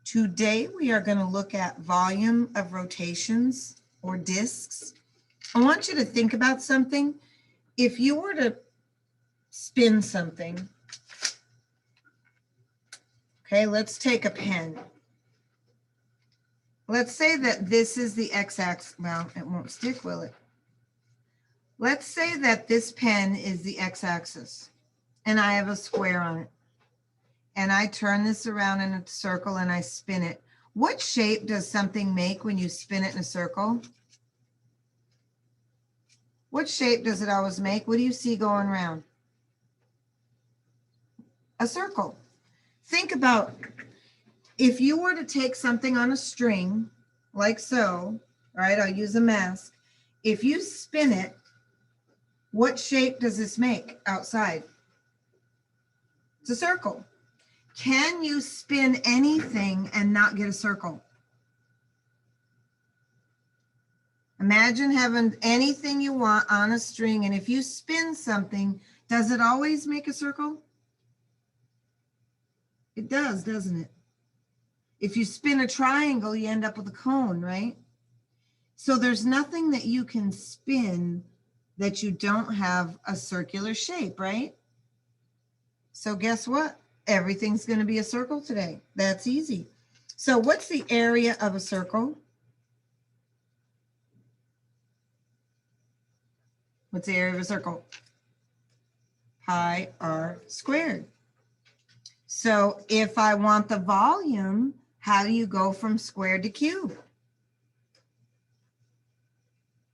Today we are going to look at volume of rotations or disks. I want you to think about something. If you were to spin something, okay, let's take a pen. Let's say that this is the x-axis. Well, it won't stick, will it? Let's say that this pen is the x-axis and I have a square on it. And I turn this around in a circle and I spin it. What shape does something make when you spin it in a circle? What shape does it always make? What do you see going around? A circle. Think about if you were to take something on a string, like so, all right, I'll use a mask. If you spin it, what shape does this make outside? It's a circle. Can you spin anything and not get a circle? Imagine having anything you want on a string, and if you spin something, does it always make a circle? It does, doesn't it? If you spin a triangle, you end up with a cone, right? So there's nothing that you can spin that you don't have a circular shape, right? So guess what? Everything's going to be a circle today. That's easy. So what's the area of a circle? What's the area of a circle? Pi r squared. So if I want the volume, how do you go from square to cube?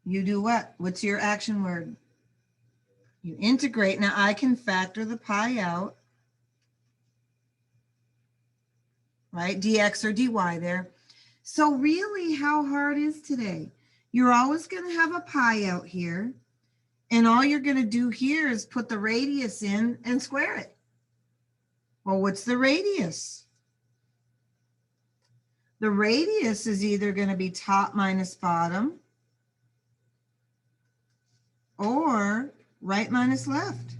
You do what? What's your action word? You integrate. Now I can factor the pi out, right? Dx or dy there. So really, how hard is today? You're always going to have a pi out here, and all you're going to do here is put the radius in and square it. Well, what's the radius? The radius is either going to be top minus bottom or right minus left.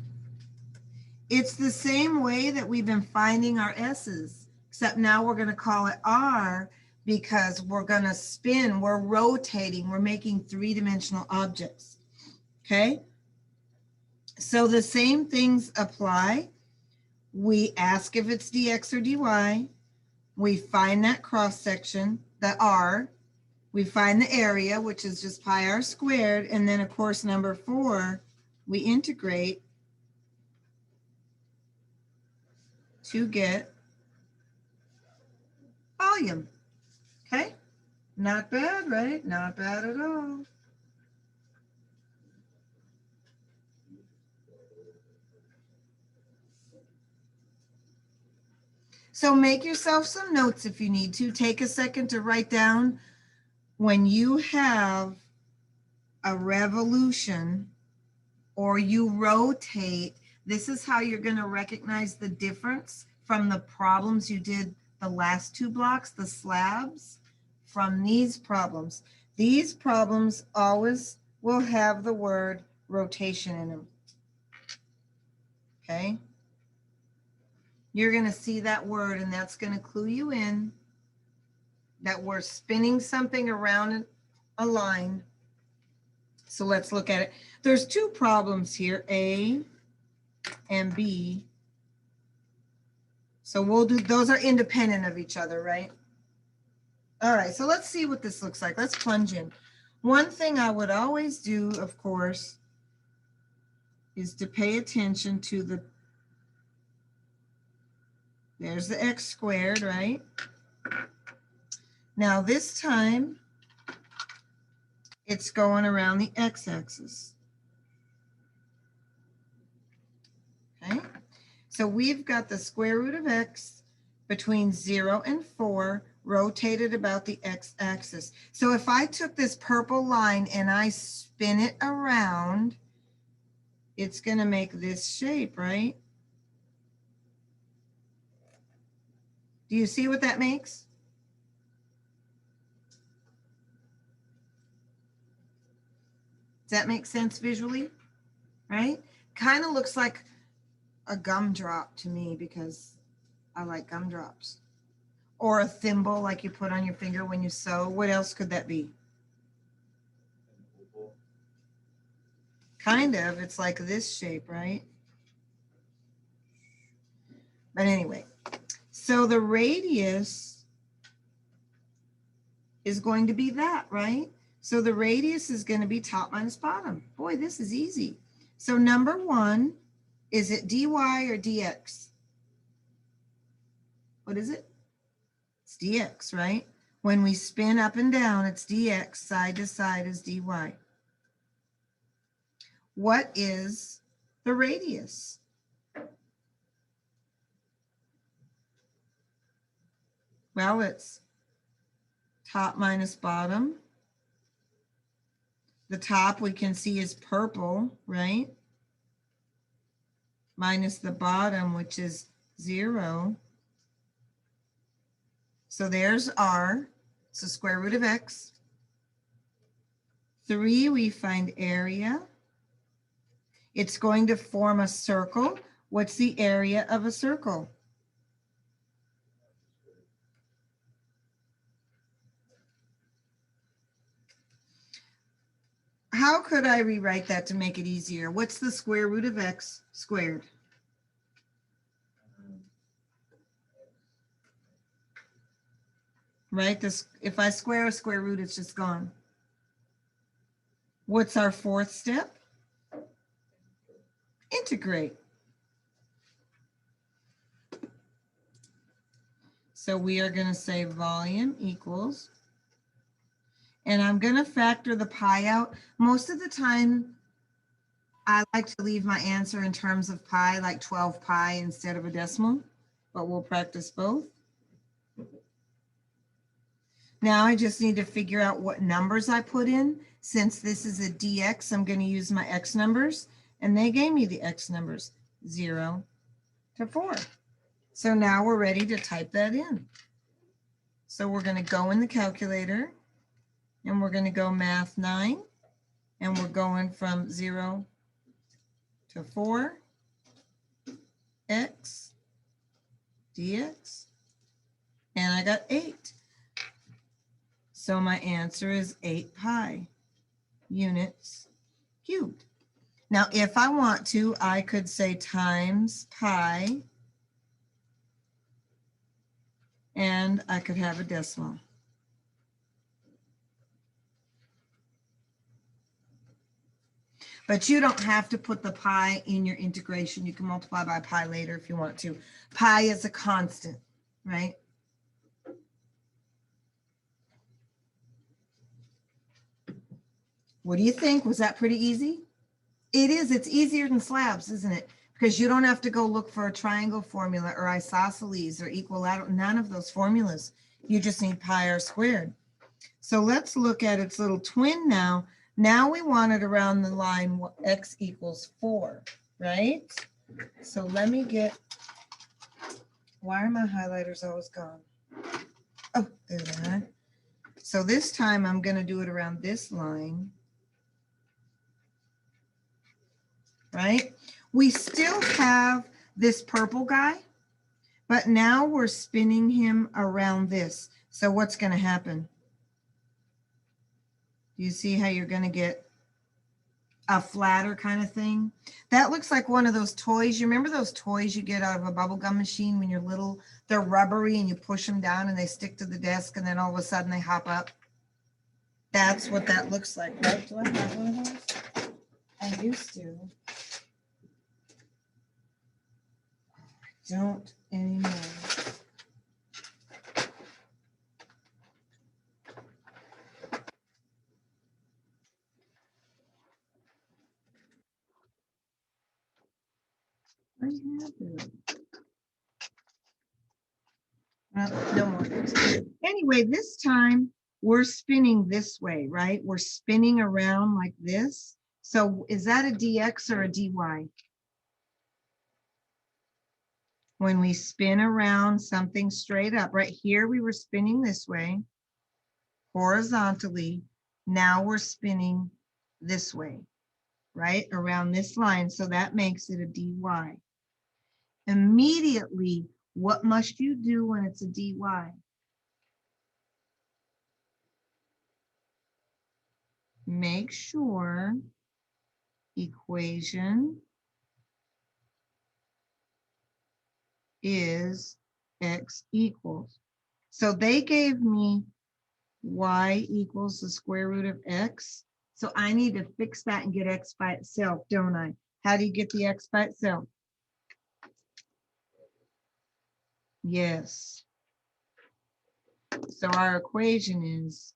It's the same way that we've been finding our S's, except now we're going to call it R because we're going to spin, we're rotating, we're making three-dimensional objects, okay? So the same things apply. We ask if it's dx or dy. We find that cross section, the r. We find the area, which is just pi r squared. And then, of course, number 4, we integrate to get volume. Okay? Not bad, right? Not bad at all. So make yourself some notes if you need to. Take a second to write down when you have a revolution or you rotate, this is how you're going to recognize the difference from the problems you did the last 2 blocks, the slabs, from these problems. These problems always will have the word rotation in them. Okay? You're going to see that word, and that's going to clue you in that we're spinning something around a line. So let's look at it. There's 2 problems here, A and B. So we'll do, those are independent of each other, right? All right, so let's see what this looks like. Let's plunge in. One thing I would always do, of course, is to pay attention to the, there's the x squared, right? Now this time, it's going around the x-axis. Okay, so we've got the square root of x between 0 and 4 rotated about the x-axis. So if I took this purple line and I spin it around, it's going to make this shape, right? Do you see what that makes? Does that make sense visually? Right? Kind of looks like a gumdrop to me because I like gumdrops. Or a thimble like you put on your finger when you sew. What else could that be? Kind of. It's like this shape, right? But anyway, so the radius is going to be that, right? So the radius is going to be top minus bottom. Boy, this is easy. So number one, is it dy or dx? What is it? It's dx, right? When we spin up and down, it's dx, side to side is dy. What is the radius? Well, it's top minus bottom. The top we can see is purple, right? Minus the bottom, which is 0. So there's r, so square root of x. 3, we find area. It's going to form a circle. What's the area of a circle? How could I rewrite that to make it easier? What's the square root of x squared? Right? This, if I square a square root, it's just gone. What's our fourth step? Integrate. So we are going to say volume equals, and I'm going to factor the pi out. Most of the time, I like to leave my answer in terms of pi, like 12 pi instead of a decimal, but we'll practice both. Now I just need to figure out what numbers I put in. Since this is a dx, I'm going to use my x numbers, and they gave me the x numbers, 0 to 4. So now we're ready to type that in. So we're going to go in the calculator, and we're going to go math 9, and we're going from 0 to 4, x dx, and I got 8. So my answer is 8 pi units cubed. Now, if I want to, I could say times pi, and I could have a decimal. But you don't have to put the pi in your integration. You can multiply by pi later if you want to. Pi is a constant, right? What do you think? Was that pretty easy? It is. It's easier than slabs, isn't it? Because you don't have to go look for a triangle formula or isosceles or equilateral, none of those formulas. You just need pi r squared. So let's look at its little twin now. Now we want it around the line x equals 4, right? So let me get, why are my highlighters always gone? Oh, there they are. So this time I'm going to do it around this line, right? We still have this purple guy, but now we're spinning him around this. So what's going to happen? Do you see how you're going to get a flatter kind of thing? That looks like one of those toys. You remember those toys you get out of a bubble gum machine when you're little? They're rubbery and you push them down and they stick to the desk and then all of a sudden they hop up. That's what that looks like, right? Do I have one of those? I used to. I don't anymore. I have it. No more. Anyway, this time we're spinning this way, right? We're spinning around like this. So is that a dx or a dy? When we spin around something straight up, right here we were spinning this way, horizontally. Now we're spinning this way, right? Around this line. So that makes it a dy. Immediately, what must you do when it's a dy? make sure equation is x equals. So they gave me y equals the square root of x. So I need to fix that and get x by itself, don't I? How do you get the x by itself? Yes. So our equation is,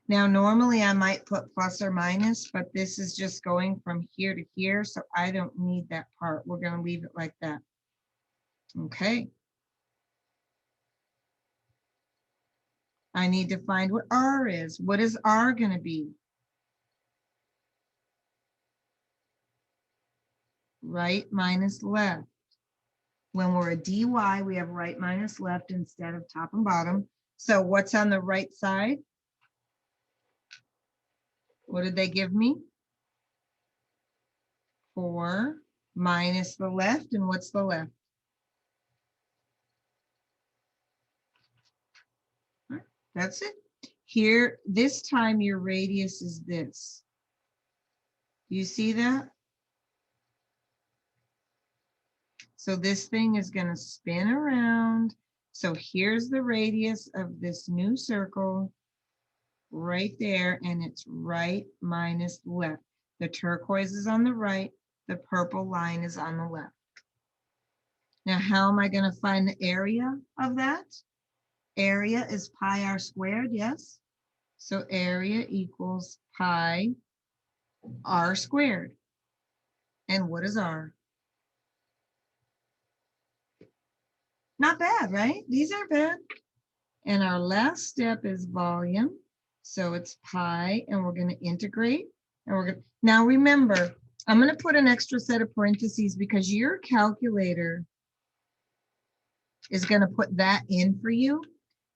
now normally I might put plus or minus, but this is just going from here to here, so I don't need that part. We're going to leave it like that. Okay. I need to find what r is. What is r going to be? Right minus left. When we're a dy, we have right minus left instead of top and bottom. So what's on the right side? What did they give me? 4 minus the left. And what's the left? That's it. Here, this time your radius is this. You see that? So this thing is going to spin around. So here's the radius of this new circle right there, and it's right minus left. The turquoise is on the right, the purple line is on the left. Now, how am I going to find the area of that? Area is pi r squared, yes? So area equals pi r squared. And what is r? Not bad, right? These aren't bad. And our last step is volume. So it's pi, and we're going to integrate. And we're going to, now remember, I'm going to put an extra set of parentheses because your calculator is going to put that in for you.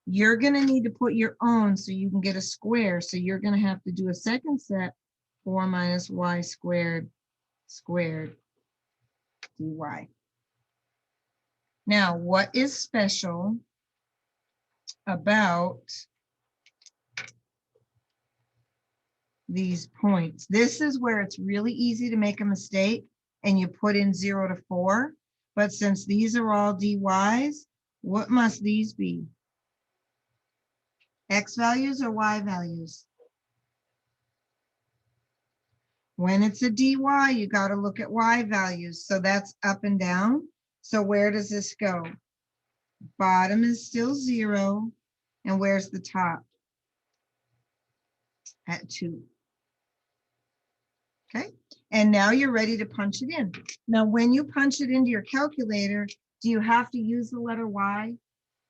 You're going to need to put your own so you can get a square. So you're going to have to do a second set, 4 minus y squared squared dy. Now, what is special about these points? This is where it's really easy to make a mistake and you put in 0 to 4. But since these are all dy's, what must these be? X values or y values? When it's a dy, you got to look at y values. So that's up and down. So where does this go? Bottom is still 0. And where's the top? At 2. Okay. And now you're ready to punch it in. Now, when you punch it into your calculator, do you have to use the letter Y?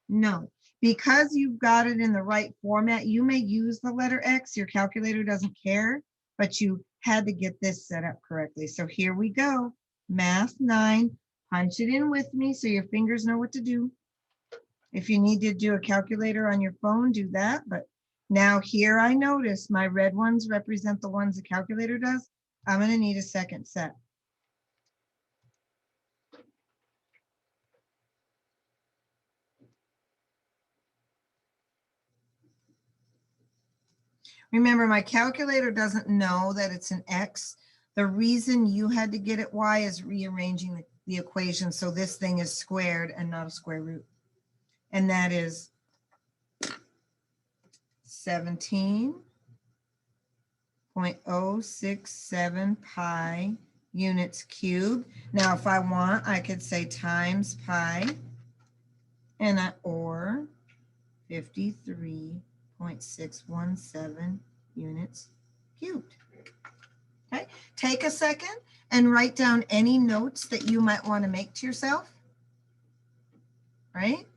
No. Because you've got it in the right format, you may use the letter X. Your calculator doesn't care, but you had to get this set up correctly. So here we go. Math 9. Punch it in with me so your fingers know what to do. If you need to do a calculator on your phone, do that. But now here I notice my red ones represent the ones the calculator does. I'm going to need a second set. Remember, my calculator doesn't know that it's an X. The reason you had to get it Y is rearranging the equation so this thing is squared and not a square root. And that is 17.067 pi units cubed. Now, if I want, I could say times pi and or 53.617 units cubed. Okay, take a second and write down any notes that you might want to make to yourself, right?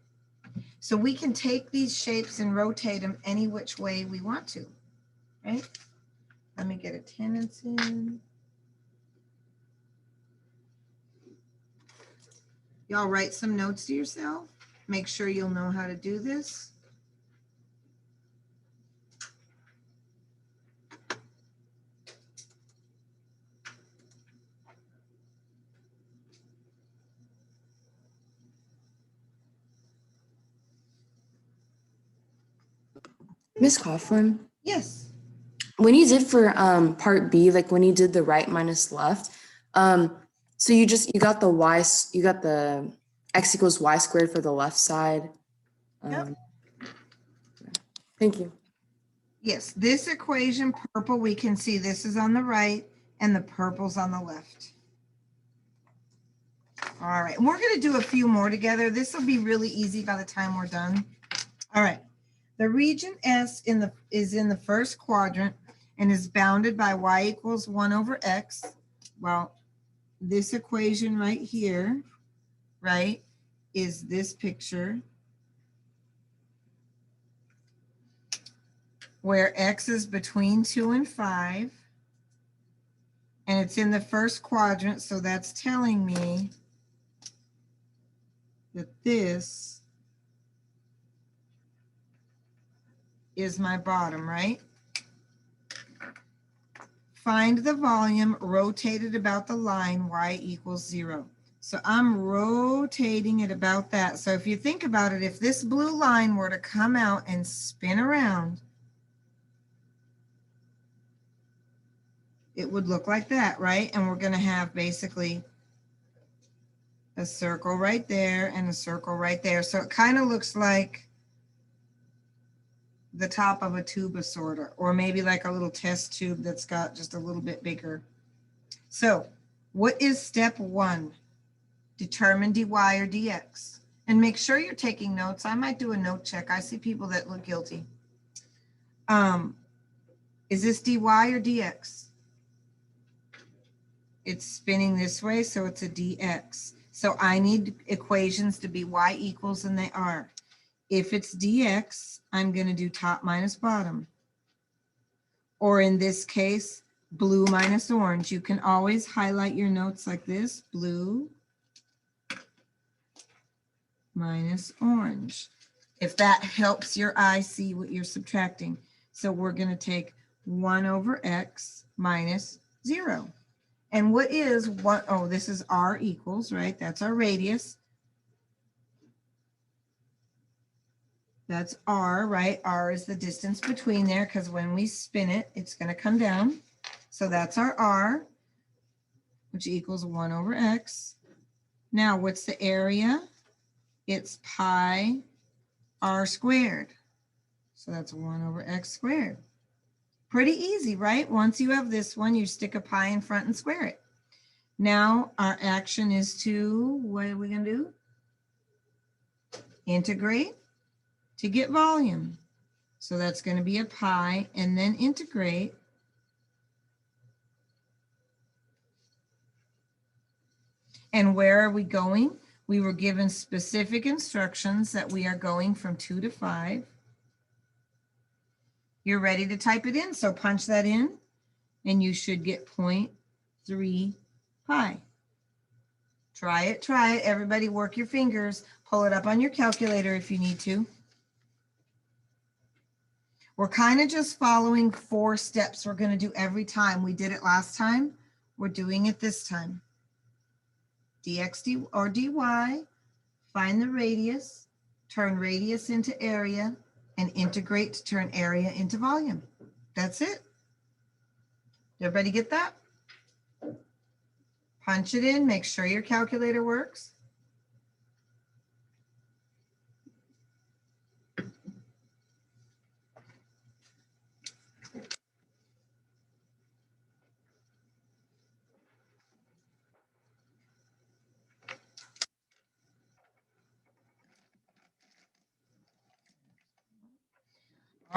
So we can take these shapes and rotate them any which way we want to, right? Let me get attendance in. Y'all write some notes to yourself. Make sure you'll know how to do this. Miss Coughlin, Yes. when you did for part B, like when you did the right minus left, so you got the x equals y squared for the left side. Yep. Thank you. Yes, this equation, purple, we can see this is on the right and the purple's on the left. All right, we're going to do a few more together. This will be really easy by the time we're done. All right, the region S is in the first quadrant and is bounded by y equals 1 over x. Well, this equation right here, right, is this picture where x is between 2 and 5. And it's in the first quadrant, so that's telling me that this is my bottom, right? Find the volume rotated about the line y equals 0. So I'm rotating it about that. So if you think about it, if this blue line were to come out and spin around, it would look like that, right? And we're going to have basically a circle right there and a circle right there. So it kind of looks like the top of a tube of sorta, or maybe like a little test tube that's got just a little bit bigger. So what is step 1? Determine dy or dx. And make sure you're taking notes. I might do a note check. I see people that look guilty. Is this dy or dx? It's spinning this way, so it's a dx. So I need equations to be y equals, and they are. If it's dx, I'm going to do top minus bottom. Or in this case, blue minus orange. You can always highlight your notes like this, blue minus orange, if that helps your eye see what you're subtracting. So we're going to take 1 over x minus 0. And what is what? Oh, this is r equals, right? That's our radius. That's r, right? R is the distance between there, because when we spin it, it's going to come down. So that's our r, which equals 1 over x. Now, what's the area? It's pi r squared. So that's 1 over x squared. Pretty easy, right? Once you have this one, you stick a pi in front and square it. Now our action is to, what are we going to do? Integrate to get volume. So that's going to be a pi, and then integrate. And where are we going? We were given specific instructions that we are going from 2 to 5. You're ready to type it in, so punch that in, and you should get 0.3 pi. Try it, try it. Everybody work your fingers. Pull it up on your calculator if you need to. We're kind of just following 4 steps we're going to do every time. We did it last time. We're doing it this time. dx or dy, find the radius, turn radius into area, and integrate to turn area into volume. That's it. Everybody get that? Punch it in, make sure your calculator works.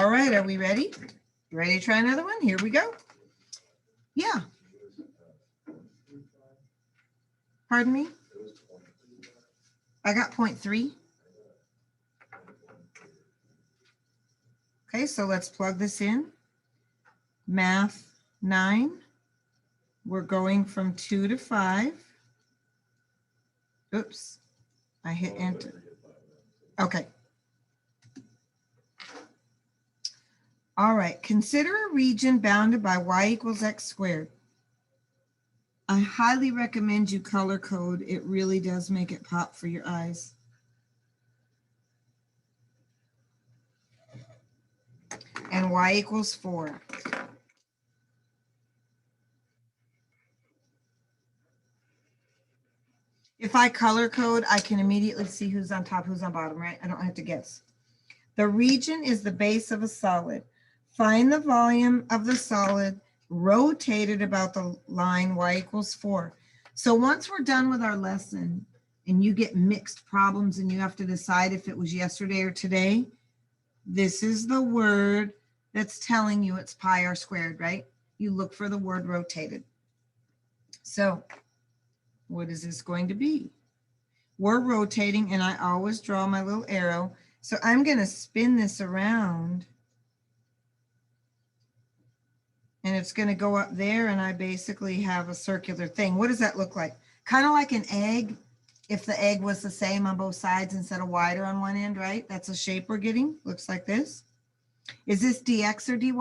All right, are we ready? Ready to try another one? Here we go. Yeah. Pardon me? I got 0.3. Okay, so let's plug this in. Math 9. We're going from 2 to 5. Oops, I hit enter. Okay. All right, consider a region bounded by y equals x squared. I highly recommend you color code. It really does make it pop for your eyes. and y equals 4. If I color code, I can immediately see who's on top, who's on bottom, right? I don't have to guess. The region is the base of a solid. Find the volume of the solid rotated about the line y equals 4. So once we're done with our lesson and you get mixed problems and you have to decide if it was yesterday or today, this is the word that's telling you it's pi r squared, right? You look for the word rotated. So what is this going to be? We're rotating, and I always draw my little arrow. So I'm going to spin this around, and it's going to go up there, and I basically have a circular thing. What does that look like? Kind of like an egg, if the egg was the same on both sides instead of wider on one end, right? That's a shape we're getting. Looks like this. Is this dx or dy?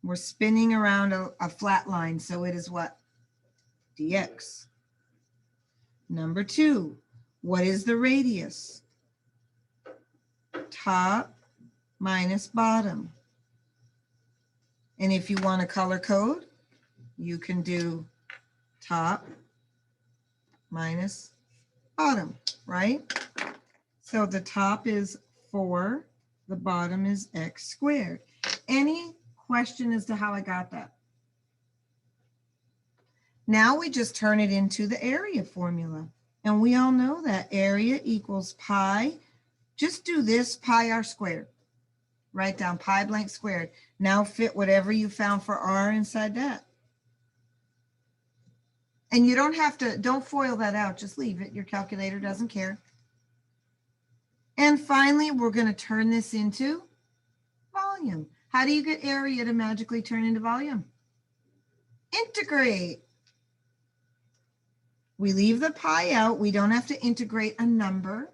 We're spinning around a flat line, so it is what? Dx. Number 2, what is the radius? Top minus bottom. And if you want a color code, you can do top minus bottom, right? So the top is 4, the bottom is x squared. Any question as to how I got that? Now we just turn it into the area formula. And we all know that area equals pi. Just do this, pi r squared. Write down pi blank squared. Now fit whatever you found for r inside that. And you don't have to, don't FOIL that out, just leave it. Your calculator doesn't care. And finally, we're going to turn this into volume. How do you get area to magically turn into volume? Integrate. We leave the pi out. We don't have to integrate a number.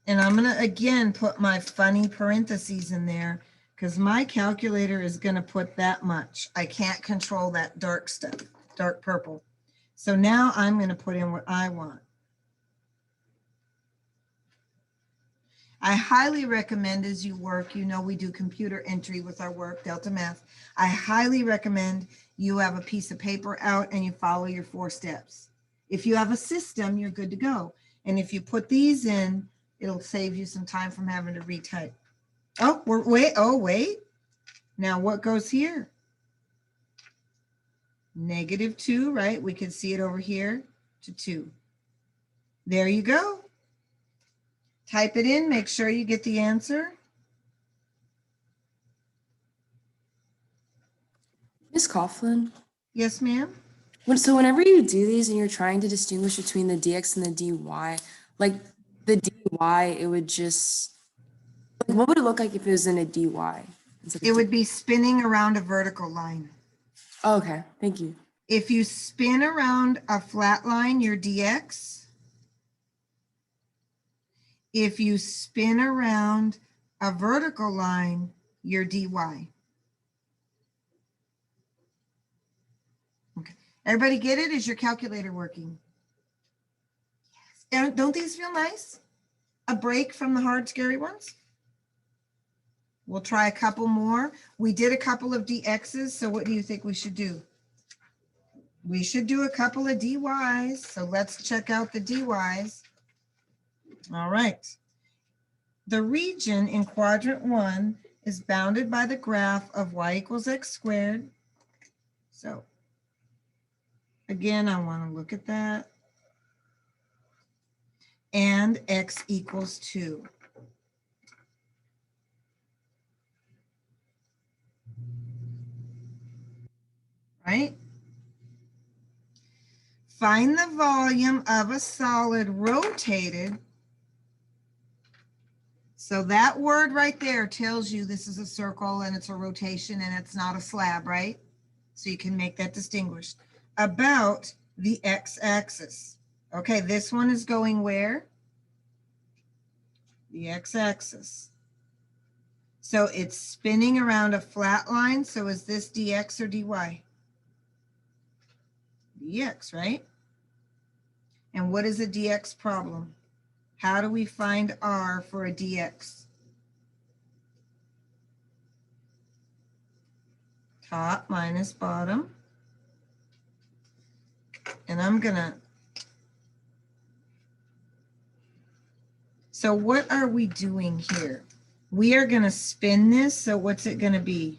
And I'm going to, again, put my funny parentheses in there because my calculator is going to put that much. I can't control that dark stuff, dark purple. So now I'm going to put in what I want. I highly recommend as you work, you know we do computer entry with our work, Delta Math. I highly recommend you have a piece of paper out and you follow your 4 steps. If you have a system, you're good to go. And if you put these in, it'll save you some time from having to retype. Oh, wait. Now what goes here? -2, right? We can see it over here to 2. There you go. Type it in, make sure you get the answer. Miss Coughlin? Yes, ma'am. So whenever you do these and you're trying to distinguish between the dx and the dy, like the dy, it would just, like, what would it look like if it was in a dy? It would be spinning around a vertical line. Oh, okay, thank you. If you spin around a flat line, you're dx. If you spin around a vertical line, you're dy. Okay. Everybody get it? Is your calculator working? Yes. Don't these feel nice? A break from the hard, scary ones? We'll try a couple more. We did a couple of dx's, so what do you think we should do? We should do a couple of dy's, so let's check out the dy's. All right. The region in quadrant 1 is bounded by the graph of y equals x squared. So again, I want to look at that. And x equals 2. Right? Find the volume of a solid rotated. So that word right there tells you this is a circle and it's a rotation and it's not a slab, right? So you can make that distinguished. About the x-axis. Okay, this one is going where? The x-axis. So it's spinning around a flat line. So is this dx or dy? Dx, right? And what is a dx problem? How do we find r for a dx? Top minus bottom. And I'm gonna, so what are we doing here? We are gonna spin this, so what's it gonna be?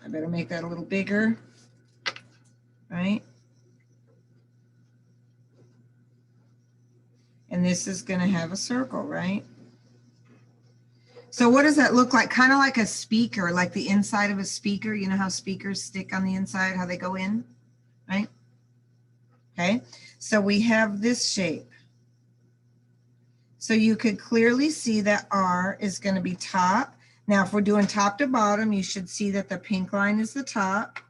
I better make that a little bigger, right? And this is gonna have a circle, right? So what does that look like? Kind of like a speaker, like the inside of a speaker. You know how speakers stick on the inside, how they go in, right? Okay, so we have this shape. So you could clearly see that R is going to be top. Now, if we're doing top to bottom, you should see that the pink line is the top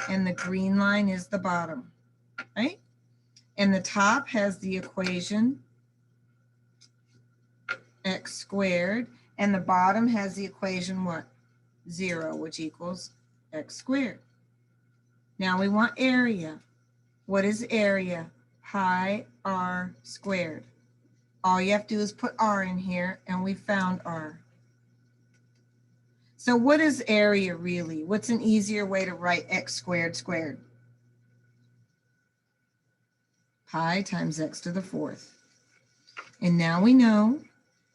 and the green line is the bottom, right? And the top has the equation x squared, and the bottom has the equation what? 0, which equals x squared. Now we want area. What is area? Pi r squared. All you have to do is put r in here, and we found r. So what is area really? What's an easier way to write x squared squared? Pi times x to the 4th. And now we know,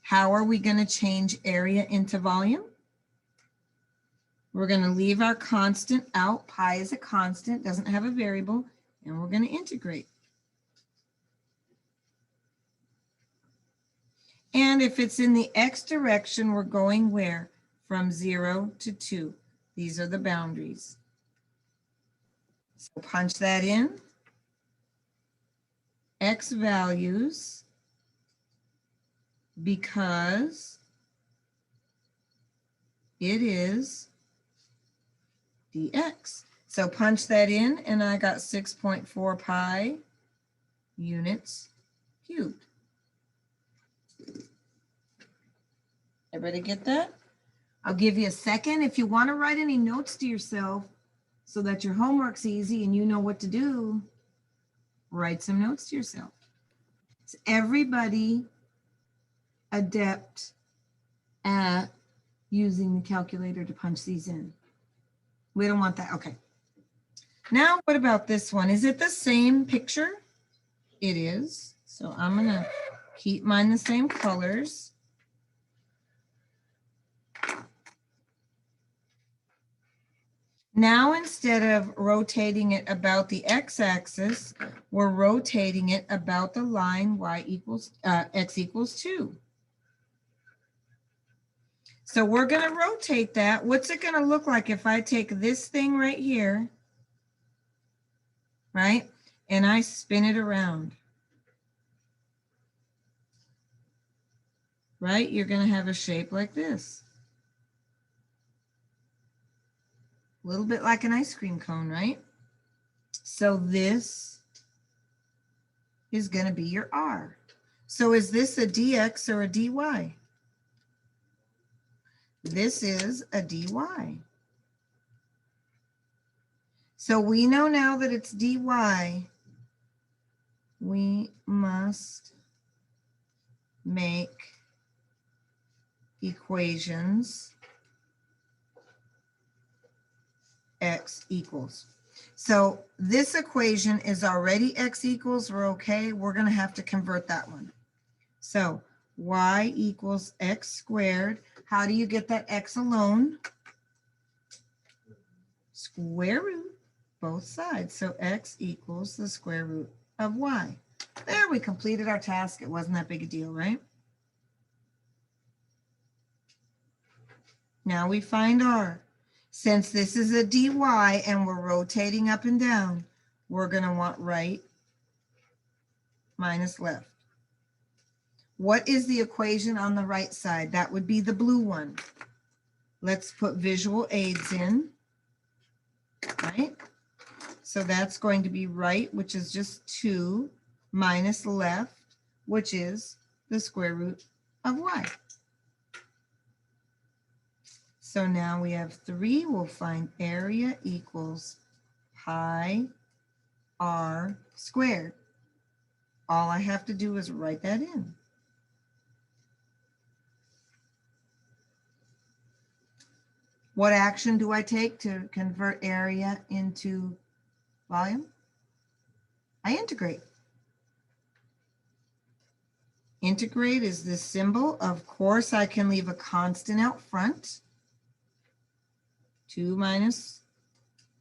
how are we going to change area into volume? We're going to leave our constant out. Pi is a constant, doesn't have a variable, and we're going to integrate. And if it's in the x direction, we're going where? From 0 to 2. These are the boundaries. So punch that in. X values, because it is dx. So punch that in, and I got 6.4 pi units cubed. Everybody get that? I'll give you a second. If you want to write any notes to yourself so that your homework's easy and you know what to do, write some notes to yourself. Is everybody adept at using the calculator to punch these in? We don't want that. Okay. Now, what about this one? Is it the same picture? It is. So I'm going to keep mine the same colors. Now, instead of rotating it about the x-axis, we're rotating it about the line x equals 2. So we're going to rotate that. What's it going to look like if I take this thing right here, right, and I spin it around? Right? You're going to have a shape like this. A little bit like an ice cream cone, right? So this is going to be your R. So is this a dx or a dy? This is a dy. So we know now that it's dy. We must make equations x equals. So this equation is already x equals. We're okay. We're going to have to convert that one. So y equals x squared. How do you get that x alone? Square root both sides. So x equals the square root of y. There, we completed our task. It wasn't that big a deal, right? Now we find r. Since this is a dy and we're rotating up and down, we're going to want right minus left. What is the equation on the right side? That would be the blue one. Let's put visual aids in, right? So that's going to be right, which is just 2, minus left, which is the square root of y. So now we have 3. We'll find area equals pi r squared. All I have to do is write that in. What action do I take to convert area into volume? I integrate. Integrate is this symbol. Of course, I can leave a constant out front. 2 minus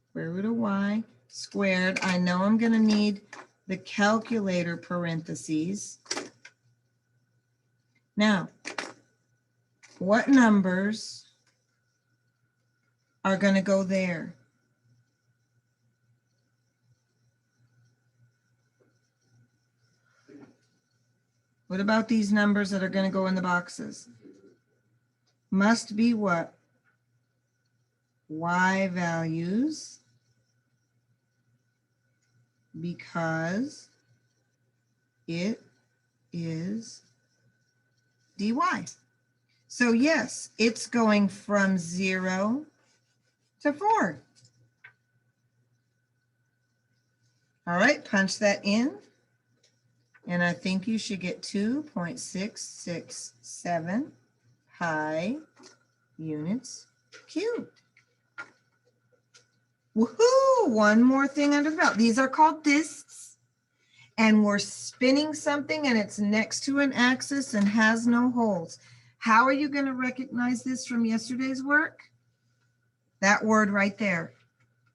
square root of y squared. I know I'm going to need the calculator parentheses. Now, what numbers are going to go there? What about these numbers that are going to go in the boxes? Must be what? Y values, because it is dy. So yes, it's going from 0 to 4. All right, punch that in. And I think you should get 2.667 pi units cubed. Woohoo! One more thing under the belt. These are called discs. And we're spinning something and it's next to an axis and has no holes. How are you going to recognize this from yesterday's work? That word right there.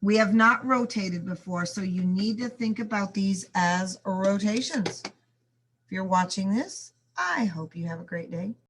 We have not rotated before, so you need to think about these as rotations. If you're watching this, I hope you have a great day.